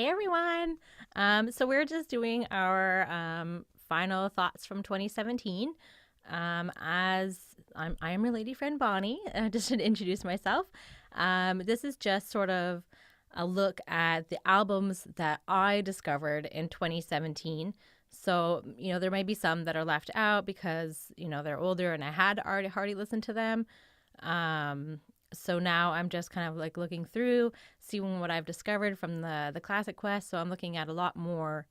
Hey everyone. So we're just doing our final thoughts from 2017. As I am your lady friend Bonnie. Just to introduce myself. This is just sort of a look at the albums that I discovered in 2017. So, there might be some that are left out because, they're older and I had already listened to them. So now I'm just kind of like looking through, seeing what I've discovered from the Classic Quest. So I'm looking at a lot more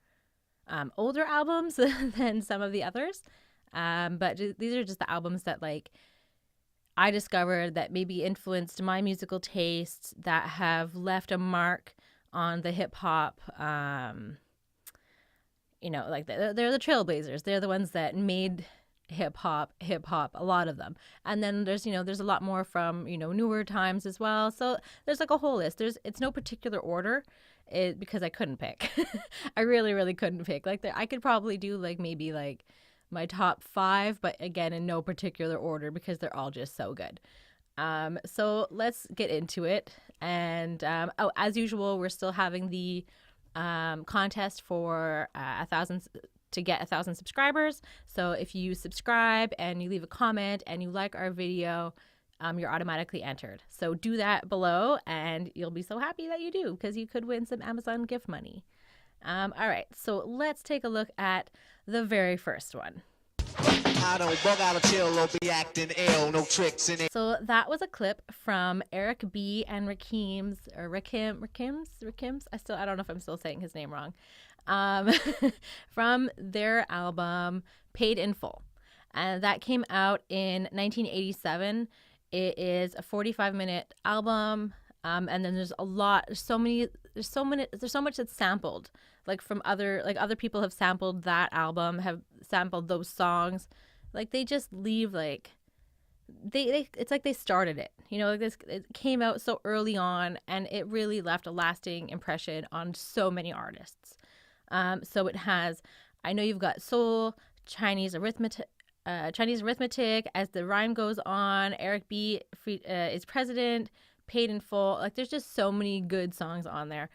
older albums than some of the others. But these are just the albums that like I discovered that maybe influenced my musical tastes, that have left a mark on the hip hop. Like they're the trailblazers. They're the ones that made hip hop, a lot of them. And then there's a lot more from newer times as well. So there's like a whole list. It's no particular order, because I couldn't pick. I really couldn't pick. Like I could probably do like maybe like my top 5, but again in no particular order because they're all just so good. So let's get into it. And as usual, we're still having the contest for 1,000 to get 1,000 subscribers. So if you subscribe and you leave a comment and you like our video, you're automatically entered. So do that below and you'll be so happy that you do, because you could win some Amazon gift money. All right, so let's take a look at the very first one. I don't bug out of chill or be acting ill, no tricks in it. So that was a clip from Eric B and Rakim's I don't know if I'm still saying his name wrong. From their album Paid in Full. And that came out in 1987. It is a 45-minute album. And then there's so much that's sampled, like from other people have sampled that album, have sampled those songs. Like they just leave like it's like they started it, like this. It came out so early on and it really left a lasting impression on so many artists. So it has, I Know You've Got Soul, Chinese arithmetic, As the Rhyme Goes On, Eric B is President, Paid in Full. Like there's just so many good songs on there.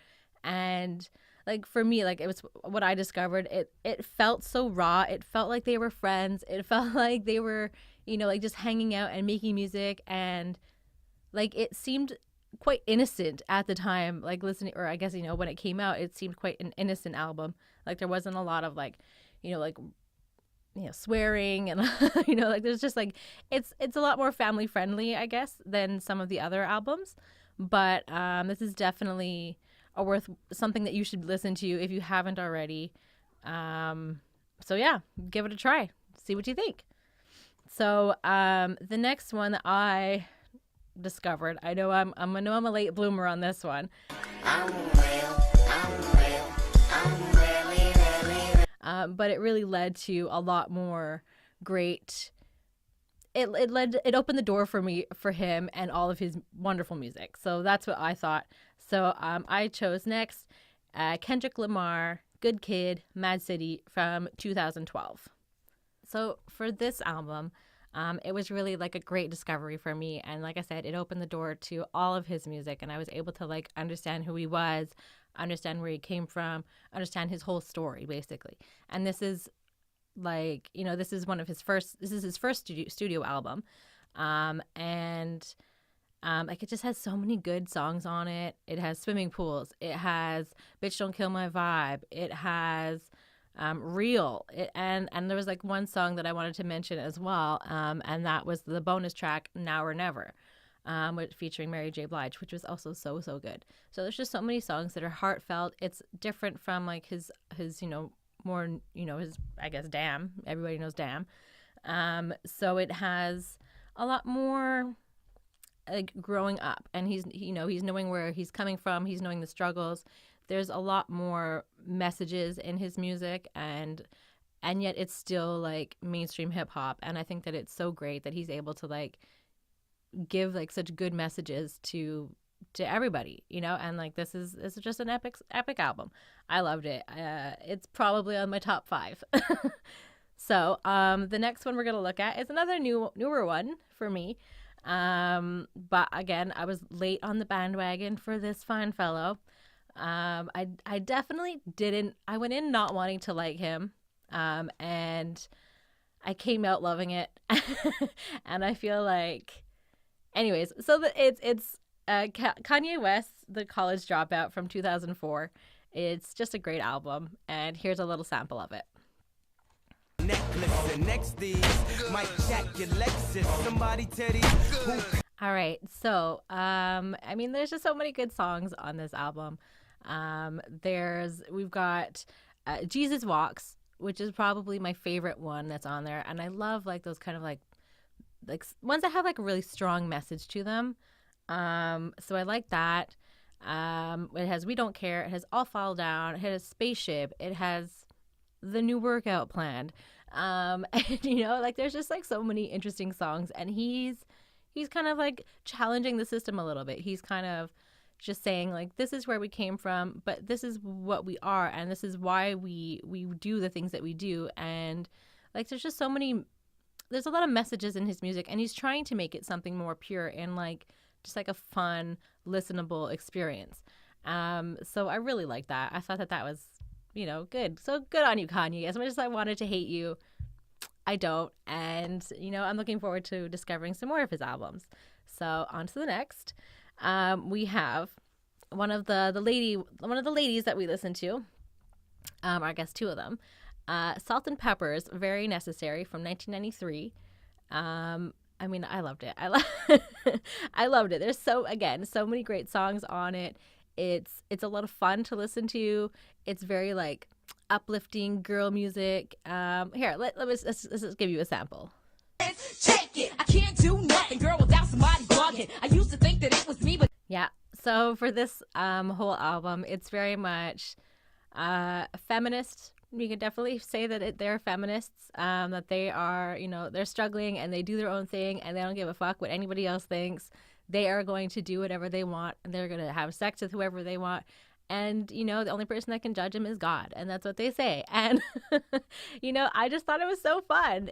And like for me, like it was what I discovered. It felt so raw. It felt like they were friends. It felt like they were, like just hanging out and making music. And like it seemed quite innocent at the time, like listening, or I guess when it came out, it seemed quite an innocent album. Like there wasn't a lot of like swearing and like there's just like it's a lot more family friendly, I guess, than some of the other albums. But this is definitely something that you should listen to if you haven't already. So yeah, give it a try, see what you think. So the next one that I discovered, I know I'm a late bloomer on this one. But it really led to a lot more great. It opened the door for him and all of his wonderful music. So that's what I thought. So I chose next Kendrick Lamar, Good Kid, Mad City from 2012. So for this album, it was really like a great discovery for me. And like I said, it opened the door to all of his music, and I was able to like understand who he was, understand where he came from, understand his whole story basically. And this is like, this is his first studio album. Like it just has so many good songs on it. It has Swimming Pools. It has Bitch Don't Kill My Vibe. It has Real. And there was like one song that I wanted to mention as well. And that was the bonus track Now or Never, featuring Mary J. Blige, which was also so good. So there's just so many songs that are heartfelt. It's different from like his more, his, I guess, Damn. Everybody knows Damn. So it has a lot more like growing up, and he's knowing where he's coming from. He's knowing the struggles. There's a lot more messages in his music, and yet it's still like mainstream hip hop. And I think that it's so great that he's able to like give like such good messages to everybody, and like this is just an epic album. I loved it. It's probably on my top 5. So the next one we're gonna look at is another newer one for me. But again, I was late on the bandwagon for this fine fellow. I definitely didn't. I went in not wanting to like him, and I came out loving it, and I feel like, anyways. So it's Kanye West, The College Dropout from 2004. It's just a great album, and here's a little sample of it. All right, so I mean, there's just so many good songs on this album. We've got Jesus Walks, which is probably my favorite one that's on there, and I love like those kind of like ones that have like a really strong message to them. So I like that. It has We Don't Care. It has All Fall Down. It has Spaceship. It has The New Workout Plan. And like there's just like so many interesting songs, and he's kind of like challenging the system a little bit. He's kind of just saying like, this is where we came from, but this is what we are, and this is why we do the things that we do. And like there's just there's a lot of messages in his music, and he's trying to make it something more pure and like just like a fun, listenable experience. So I really like that. I thought that was, good. So good on you, Kanye. As much as I wanted to hate you, I don't. And, I'm looking forward to discovering some more of his albums. So on to the next. We have one of the ladies that we listen to, or I guess two of them, Salt-N-Pepa's Very Necessary from 1993. I mean, I loved it. I loved it. There's so many great songs on it. It's a lot of fun to listen to. It's very like uplifting girl music. Here, let's give you a sample. Take it. I can't do nothing, girl, without somebody bugging. I used to think that it was me, but yeah. So for this whole album, it's very much feminist. You can definitely say that they're feminists, that they are, they're struggling and they do their own thing and they don't give a fuck what anybody else thinks. They are going to do whatever they want, and they're going to have sex with whoever they want. And, the only person that can judge them is God. And that's what they say. And, I just thought it was so fun.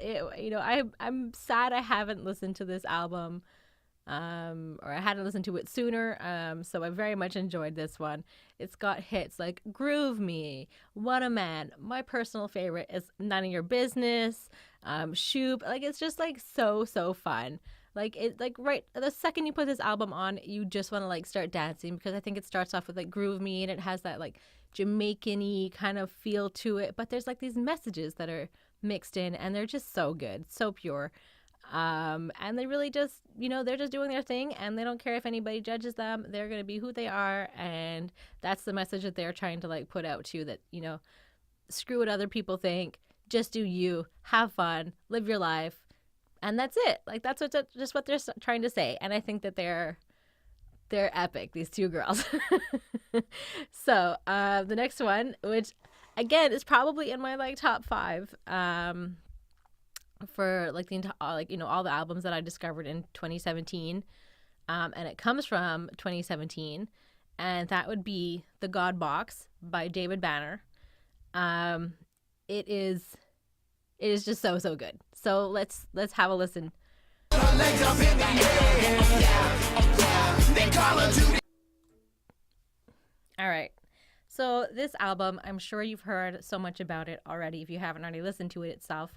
I'm sad I haven't listened to this album, or I hadn't listened to it sooner. So I very much enjoyed this one. It's got hits like Groove Me, What a Man. My personal favorite is None of Your Business, Shoop. Like, it's just like so fun. Like right the second you put this album on, you just want to like start dancing, because I think it starts off with like Groove Me, and it has that like Jamaican-y kind of feel to it, but there's like these messages that are mixed in, and they're just so good, so pure. And they really just, they're just doing their thing, and they don't care if anybody judges them. They're going to be who they are, and that's the message that they're trying to like put out too, that, screw what other people think, just do you, have fun, live your life. And that's it. Like, that's just what they're trying to say. And I think that they're epic, these two girls. So the next one, which again is probably in my like top 5 for like all the albums that I discovered in 2017, and it comes from 2017, and that would be The God Box by David Banner. It is just so good. So let's have a listen. All right. So this album, I'm sure you've heard so much about it already if you haven't already listened to it itself.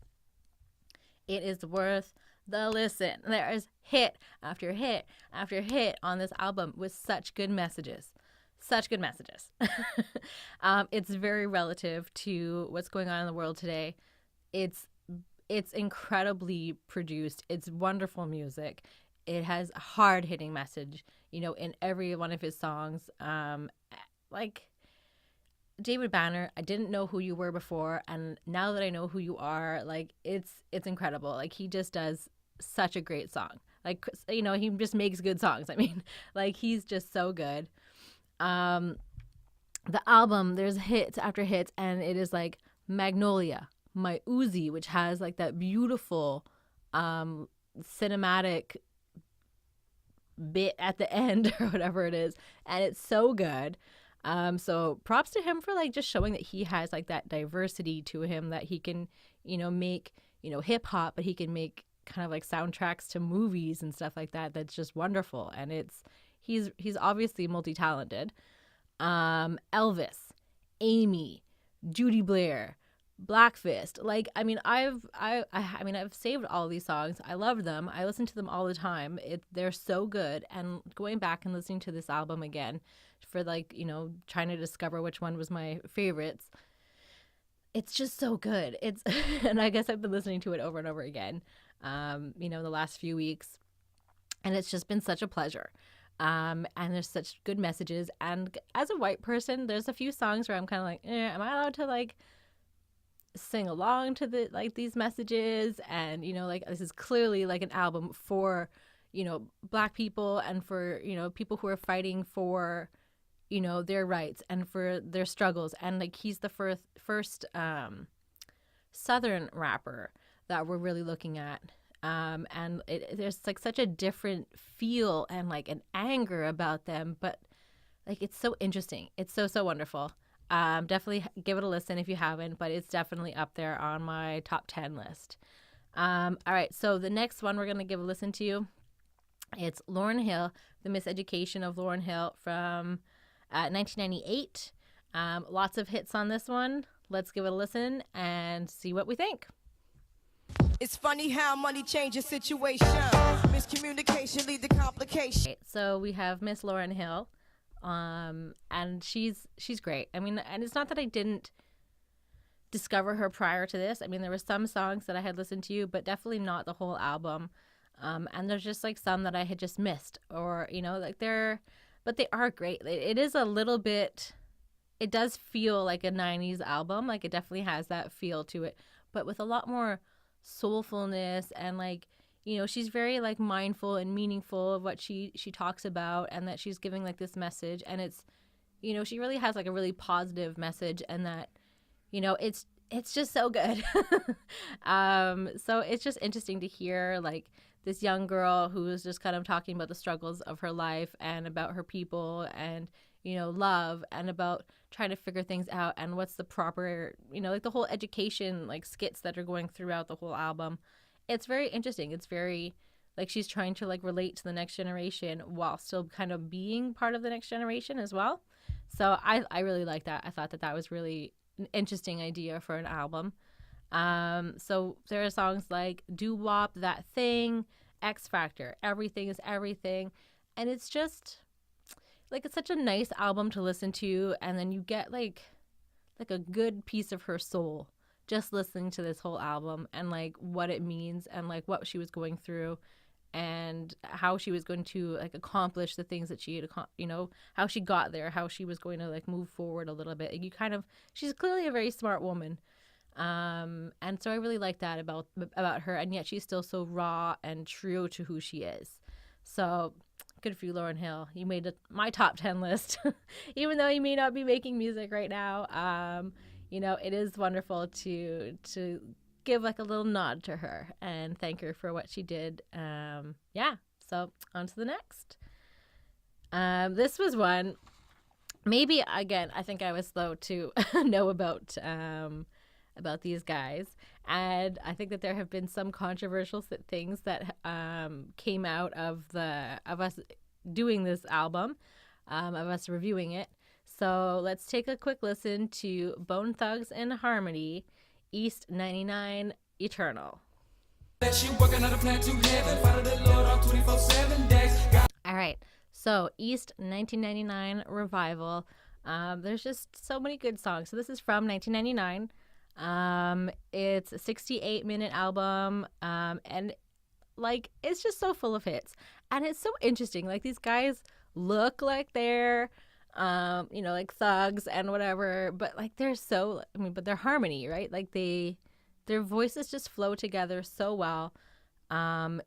It is worth the listen. There is hit after hit after hit on this album with such good messages. Such good messages. It's very relative to what's going on in the world today. It's incredibly produced. It's wonderful music. It has a hard-hitting message, in every one of his songs. Like David Banner, I didn't know who you were before, and now that I know who you are, like it's incredible. Like, he just does such a great song. Like, he just makes good songs. I mean, like, he's just so good. The album, there's hits after hits, and it is like Magnolia, My Uzi, which has like that beautiful cinematic bit at the end or whatever it is, and it's so good. So props to him for like just showing that he has like that diversity to him, that he can make hip hop, but he can make kind of like soundtracks to movies and stuff like that. That's just wonderful, and he's obviously multi-talented. Elvis, Amy, Judy Blair, Black Fist. Like, I mean, I've saved all these songs. I love them. I listen to them all the time. They're so good. And going back and listening to this album again for, like, you know, trying to discover which one was my favorites, it's just so good. It's and I guess I've been listening to it over and over again, you know, the last few weeks, and it's just been such a pleasure. And there's such good messages. And as a white person, there's a few songs where I'm kind of like, am I allowed to like sing along to the like these messages? And you know, like, this is clearly like an album for, you know, Black people and for, you know, people who are fighting for, you know, their rights and for their struggles. And like, he's the first Southern rapper that we're really looking at. And there's like such a different feel and like an anger about them, but like, it's so interesting. It's so wonderful. Definitely give it a listen if you haven't, but it's definitely up there on my top 10 list. All right, so the next one we're gonna give a listen to, it's Lauryn Hill, The Miseducation of Lauryn Hill from 1998. Lots of hits on this one. Let's give it a listen and see what we think. It's funny how money changes situation. Miscommunication lead to complication. Okay, so we have Miss Lauryn Hill, and she's great. I mean, and it's not that I didn't discover her prior to this. I mean, there were some songs that I had listened to, but definitely not the whole album. And there's just like some that I had just missed, or you know, like but they are great. It is a little bit. It does feel like a 90s album. Like, it definitely has that feel to it, but with a lot more soulfulness. And like, you know, she's very like mindful and meaningful of what she talks about, and that she's giving like this message. And it's, you know, she really has like a really positive message, and that, you know, it's just so good. So it's just interesting to hear like this young girl who is just kind of talking about the struggles of her life and about her people, and, you know, love, and about trying to figure things out, and what's the proper, you know, like the whole education like skits that are going throughout the whole album. It's very interesting. It's very like, she's trying to like relate to the next generation while still kind of being part of the next generation as well. So I really like that. I thought that was really an interesting idea for an album. So there are songs like Doo Wop, That Thing, X Factor, Everything is Everything. And it's just like, it's such a nice album to listen to. And then you get like a good piece of her soul just listening to this whole album, and like what it means, and like what she was going through, and how she was going to like accomplish the things that she had, you know, how she got there, how she was going to like move forward a little bit. You kind of, she's clearly a very smart woman. And so I really like that about her, and yet she's still so raw and true to who she is. So good for you, Lauryn Hill. You made my top 10 list, even though you may not be making music right now. You know, it is wonderful to give like a little nod to her and thank her for what she did. Yeah. So on to the next. This was one, maybe again, I think I was slow to know about these guys, and I think that there have been some controversial things that came out of us doing this album, of us reviewing it. So let's take a quick listen to Bone Thugs and Harmony, East 99, Eternal. All right, so East 1999 Revival. There's just so many good songs. So this is from 1999. It's a 68-minute album, and like, it's just so full of hits, and it's so interesting. Like, these guys look like they're you know, like thugs and whatever, but like they're so, I mean, but their harmony, right? Like their voices just flow together so well. They're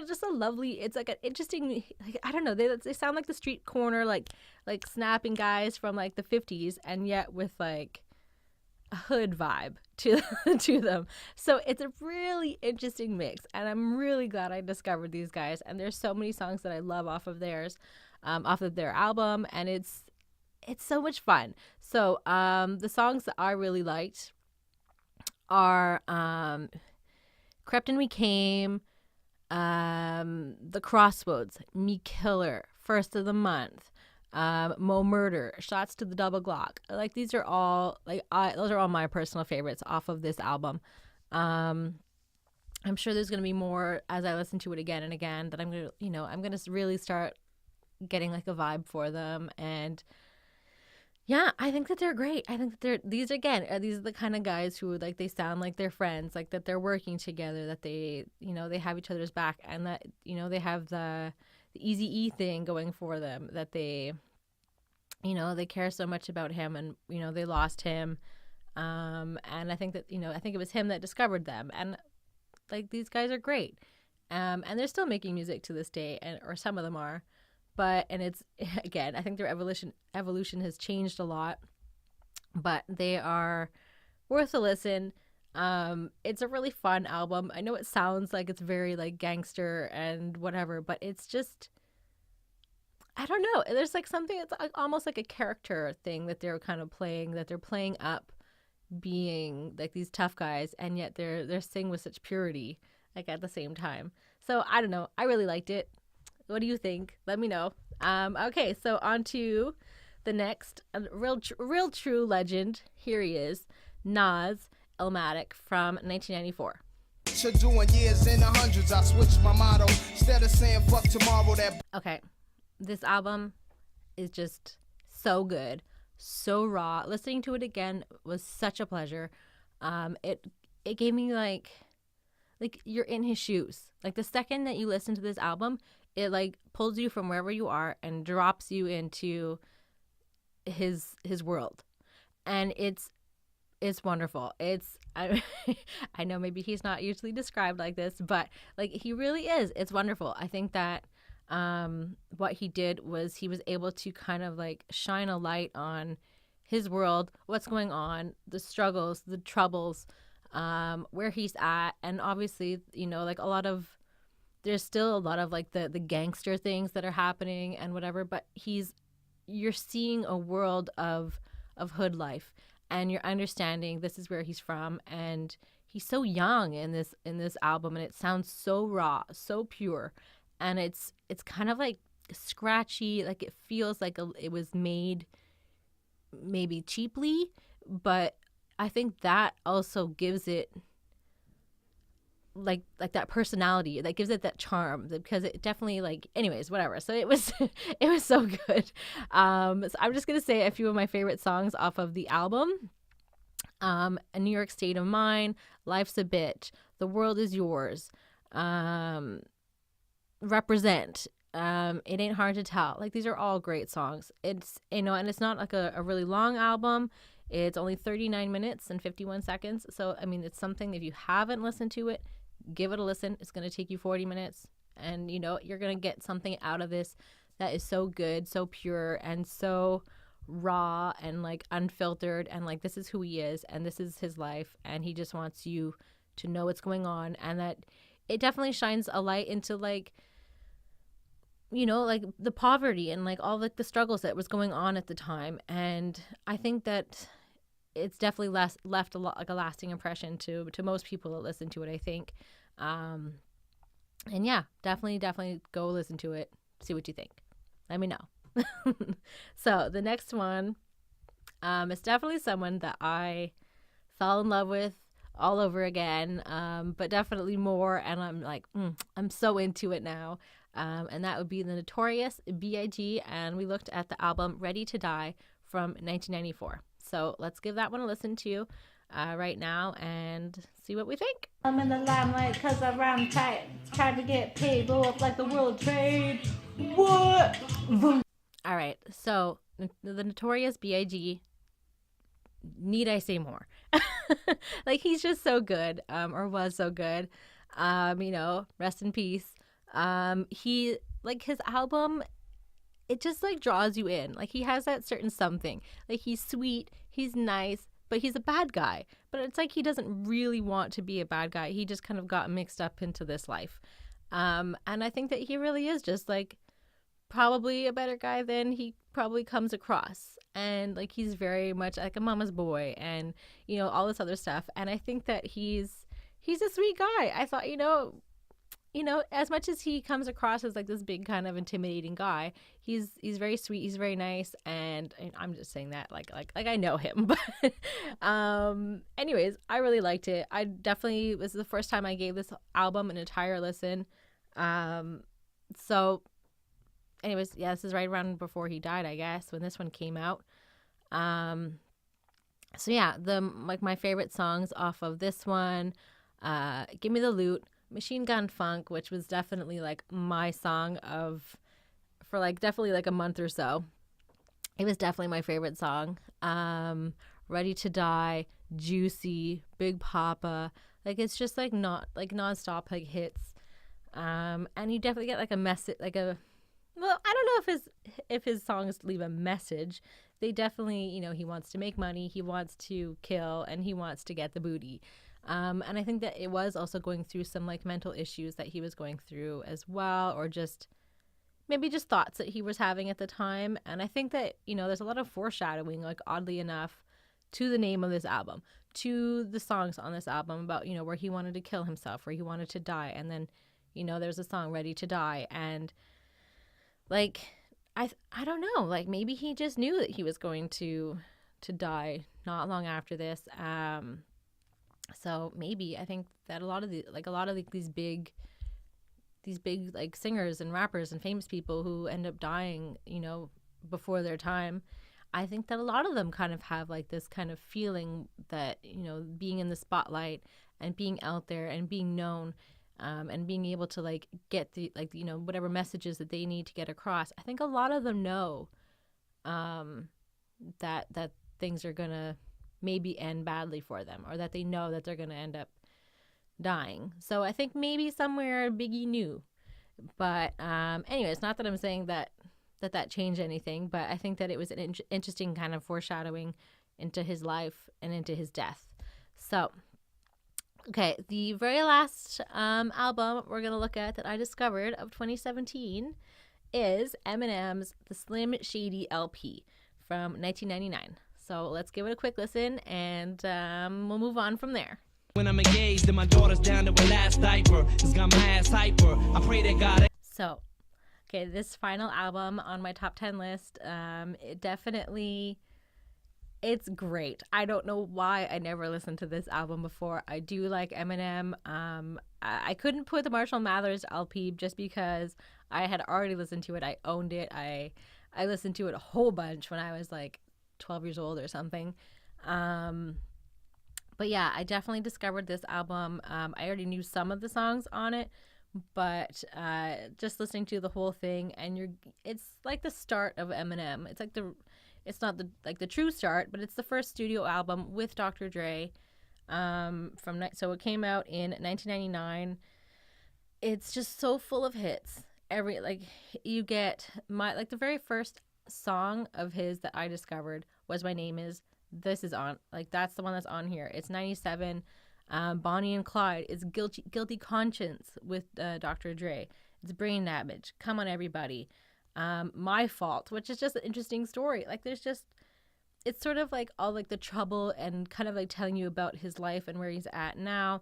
just a lovely, it's like an interesting, like, I don't know, they sound like the street corner, like snapping guys from like the 50s, and yet with like a hood vibe to them. So it's a really interesting mix, and I'm really glad I discovered these guys. And there's so many songs that I love off of theirs, off of their album, and it's so much fun. So the songs that I really liked are Crept and We Came, The Crossroads, Me Killer, First of the Month, Mo Murder, Shots to the Double Glock. Like these are all those are all my personal favorites off of this album. I'm sure there's gonna be more as I listen to it again and again that I'm gonna really start getting like a vibe for them. And yeah, I think that they're great. I think that these are the kind of guys who like they sound like they're friends, like that they're working together, that they they have each other's back, and that they have the Eazy-E thing going for them, that they they care so much about him, and they lost him, and I think that I think it was him that discovered them, and like these guys are great, and they're still making music to this day, or some of them are. And it's, again, I think their evolution has changed a lot, but they are worth a listen. It's a really fun album. I know it sounds like it's very like gangster and whatever, but it's just, I don't know. There's like something, it's almost like a character thing that they're kind of playing, that they're playing up being like these tough guys, and yet they're singing with such purity, like at the same time. So I don't know. I really liked it. What do you think? Let me know. Okay, so on to the next real true legend. Here he is, Nas, Illmatic from 1994. Doing years in the hundreds, I switched my motto. Instead of saying fuck tomorrow, that. Okay, this album is just so good, so raw. Listening to it again was such a pleasure. It gave me like you're in his shoes. Like the second that you listen to this album, it like pulls you from wherever you are and drops you into his world, and it's wonderful. I know maybe he's not usually described like this, but like he really is. It's wonderful. I think that what he did was he was able to kind of like shine a light on his world, what's going on, the struggles, the troubles, where he's at, and obviously like there's still a lot of like the gangster things that are happening and whatever, but you're seeing a world of hood life, and you're understanding this is where he's from, and he's so young in this album, and it sounds so raw, so pure, and it's kind of like scratchy, like it feels like it was made maybe cheaply, but I think that also gives it like that personality, that gives it that charm, because it definitely anyways, whatever. So it was it was so good. So I'm just gonna say a few of my favorite songs off of the album. A New York State of Mind, Life's a Bitch, The World Is Yours, Represent, It Ain't Hard to Tell. Like these are all great songs. It's and it's not like a really long album. It's only 39 minutes and 51 seconds. So I mean, it's something, if you haven't listened to it, give it a listen. It's going to take you 40 minutes, and you're going to get something out of this that is so good, so pure, and so raw, and like unfiltered, and like this is who he is, and this is his life, and he just wants you to know what's going on, and that it definitely shines a light into like the poverty and like all the struggles that was going on at the time. And I think that it's definitely left a lot, like a lasting impression to most people that listen to it, I think. And yeah, definitely go listen to it, see what you think, let me know. So the next one is definitely someone that I fell in love with all over again, but definitely more, and I'm like I'm so into it now, and that would be the Notorious B.I.G., and we looked at the album Ready to Die from 1994. So let's give that one a listen to right now and see what we think. I'm in the limelight because I rhyme tight, trying to get paid, blow up like the world trade. What? All right, so the Notorious B.I.G., need I say more? Like he's just so good, or was so good. Rest in peace. He, like, his album, it just like draws you in. Like he has that certain something. Like he's sweet, he's nice, but he's a bad guy. But it's like he doesn't really want to be a bad guy. He just kind of got mixed up into this life. And I think that he really is just like probably a better guy than he probably comes across. And like he's very much like a mama's boy, and all this other stuff. And I think that he's a sweet guy. I thought, you know, as much as he comes across as like this big kind of intimidating guy, he's very sweet, he's very nice, and I'm just saying that like I know him. But anyways, I really liked it. I definitely, this is the first time I gave this album an entire listen. So anyways, yeah, this is right around before he died, I guess, when this one came out. So yeah, my favorite songs off of this one, Give Me the Loot, Machine Gun Funk, which was definitely like my song for like definitely like a month or so. It was definitely my favorite song. Ready to Die, Juicy, Big Papa, like it's just like not like nonstop like hits. And you definitely get like a message, like a, well, I don't know if his songs leave a message. They definitely, you know, he wants to make money, he wants to kill, and he wants to get the booty. And I think that it was also going through some like mental issues that he was going through as well, or just maybe just thoughts that he was having at the time. And I think that, you know, there's a lot of foreshadowing, like oddly enough, to the name of this album, to the songs on this album about, you know, where he wanted to kill himself, where he wanted to die. And then, you know, there's a song Ready to Die. And like, I don't know, like maybe he just knew that he was going to die not long after this. So maybe I think that a lot of these big like singers and rappers and famous people who end up dying, you know, before their time, I think that a lot of them kind of have like this kind of feeling that, you know, being in the spotlight and being out there and being known, and being able to like get the, like, you know, whatever messages that they need to get across. I think a lot of them know that things are gonna maybe end badly for them, or that they know that they're gonna end up dying. So I think maybe somewhere Biggie knew. But anyways, not that I'm saying that changed anything, but I think that it was an interesting kind of foreshadowing into his life and into his death. So okay, the very last album we're going to look at that I discovered of 2017 is Eminem's The Slim Shady LP from 1999. So let's give it a quick listen, and we'll move on from there. When I'm engaged and my daughter's down to her last diaper, it's got my ass hyper. I pray that God. So, okay, this final album on my top 10 list, it definitely... it's great. I don't know why I never listened to this album before. I do like Eminem. I couldn't put the Marshall Mathers LP just because I had already listened to it. I owned it. I listened to it a whole bunch when I was like 12 years old or something. But yeah, I definitely discovered this album. I already knew some of the songs on it, but just listening to the whole thing, and it's like the start of Eminem. It's like it's not the true start, but it's the first studio album with Dr. Dre. So it came out in 1999. It's just so full of hits. You get the very first song of his that I discovered was My Name Is. This is on, like, that's the one that's on here. It's 97. Bonnie and Clyde is Guilty Conscience with Dr. Dre. It's Brain Damage, Come On Everybody. My Fault, which is just an interesting story. Like, it's sort of like all like the trouble and kind of like telling you about his life and where he's at now,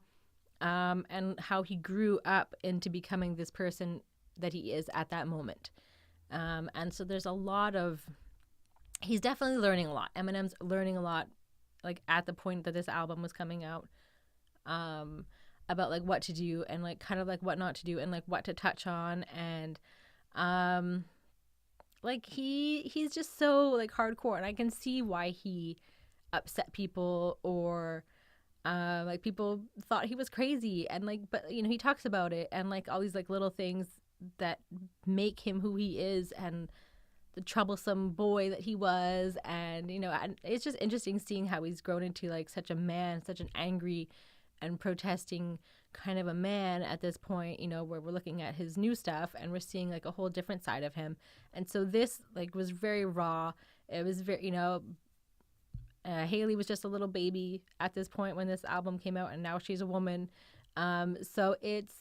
and how he grew up into becoming this person that he is at that moment. And so there's a lot of, he's definitely learning a lot. Eminem's learning a lot, like at the point that this album was coming out, about like what to do and like kind of like what not to do and like what to touch on. And like he's just so like hardcore, and I can see why he upset people, or like people thought he was crazy, and like, but you know, he talks about it and like all these like little things that make him who he is, and the troublesome boy that he was. And you know, and it's just interesting seeing how he's grown into like such a man, such an angry and protesting kind of a man at this point, you know, where we're looking at his new stuff and we're seeing like a whole different side of him. And so this like was very raw. It was very, you know, Haley was just a little baby at this point when this album came out, and now she's a woman. So it's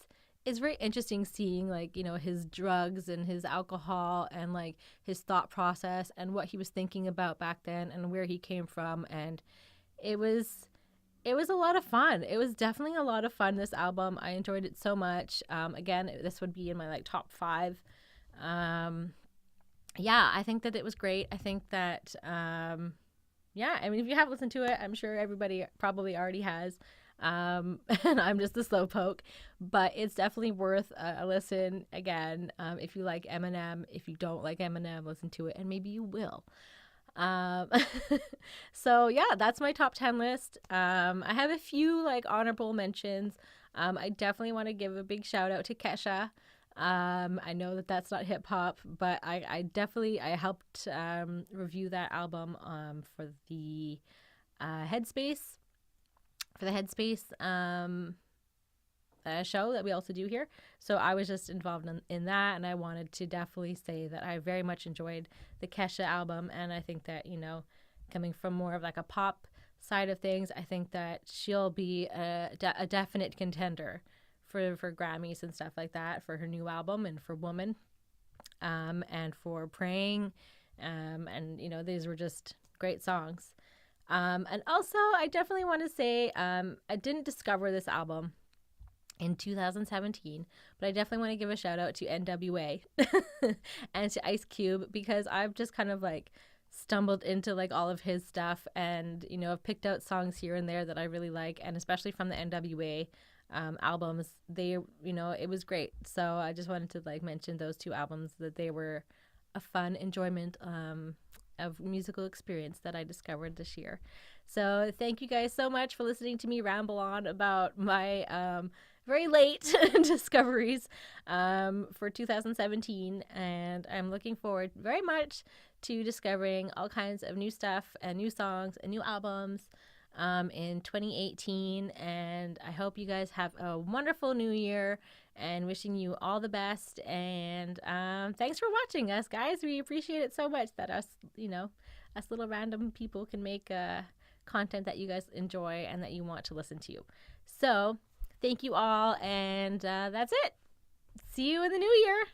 very interesting seeing like, you know, his drugs and his alcohol and like his thought process and what he was thinking about back then and where he came from. And it was It was a lot of fun. It was definitely a lot of fun, this album. I enjoyed it so much. Again, this would be in my like top 5. Yeah, I think that it was great. I think that, yeah, I mean, if you have listened to it, I'm sure everybody probably already has. And I'm just the slowpoke, but it's definitely worth a listen. Again, if you like Eminem, if you don't like Eminem, listen to it, and maybe you will. So yeah, that's my top 10 list. I have a few like honorable mentions. I definitely want to give a big shout out to Kesha. I know that that's not hip hop, but I helped review that album for the Headspace show that we also do here. So I was just involved in that, and I wanted to definitely say that I very much enjoyed the Kesha album, and I think that, you know, coming from more of like a pop side of things, I think that she'll be a definite contender for Grammys and stuff like that for her new album and for Woman, and for Praying, and you know, these were just great songs. And also I definitely want to say, I didn't discover this album in 2017, but I definitely want to give a shout out to NWA and to Ice Cube, because I've just kind of like stumbled into like all of his stuff, and you know, I've picked out songs here and there that I really like, and especially from the NWA albums, they, you know, it was great. So I just wanted to like mention those 2 albums, that they were a fun enjoyment of musical experience that I discovered this year. So thank you guys so much for listening to me ramble on about my very late discoveries for 2017, and I'm looking forward very much to discovering all kinds of new stuff and new songs and new albums in 2018, and I hope you guys have a wonderful new year, and wishing you all the best. And thanks for watching us, guys. We appreciate it so much that us little random people can make content that you guys enjoy and that you want to listen to. So thank you all, and that's it. See you in the new year.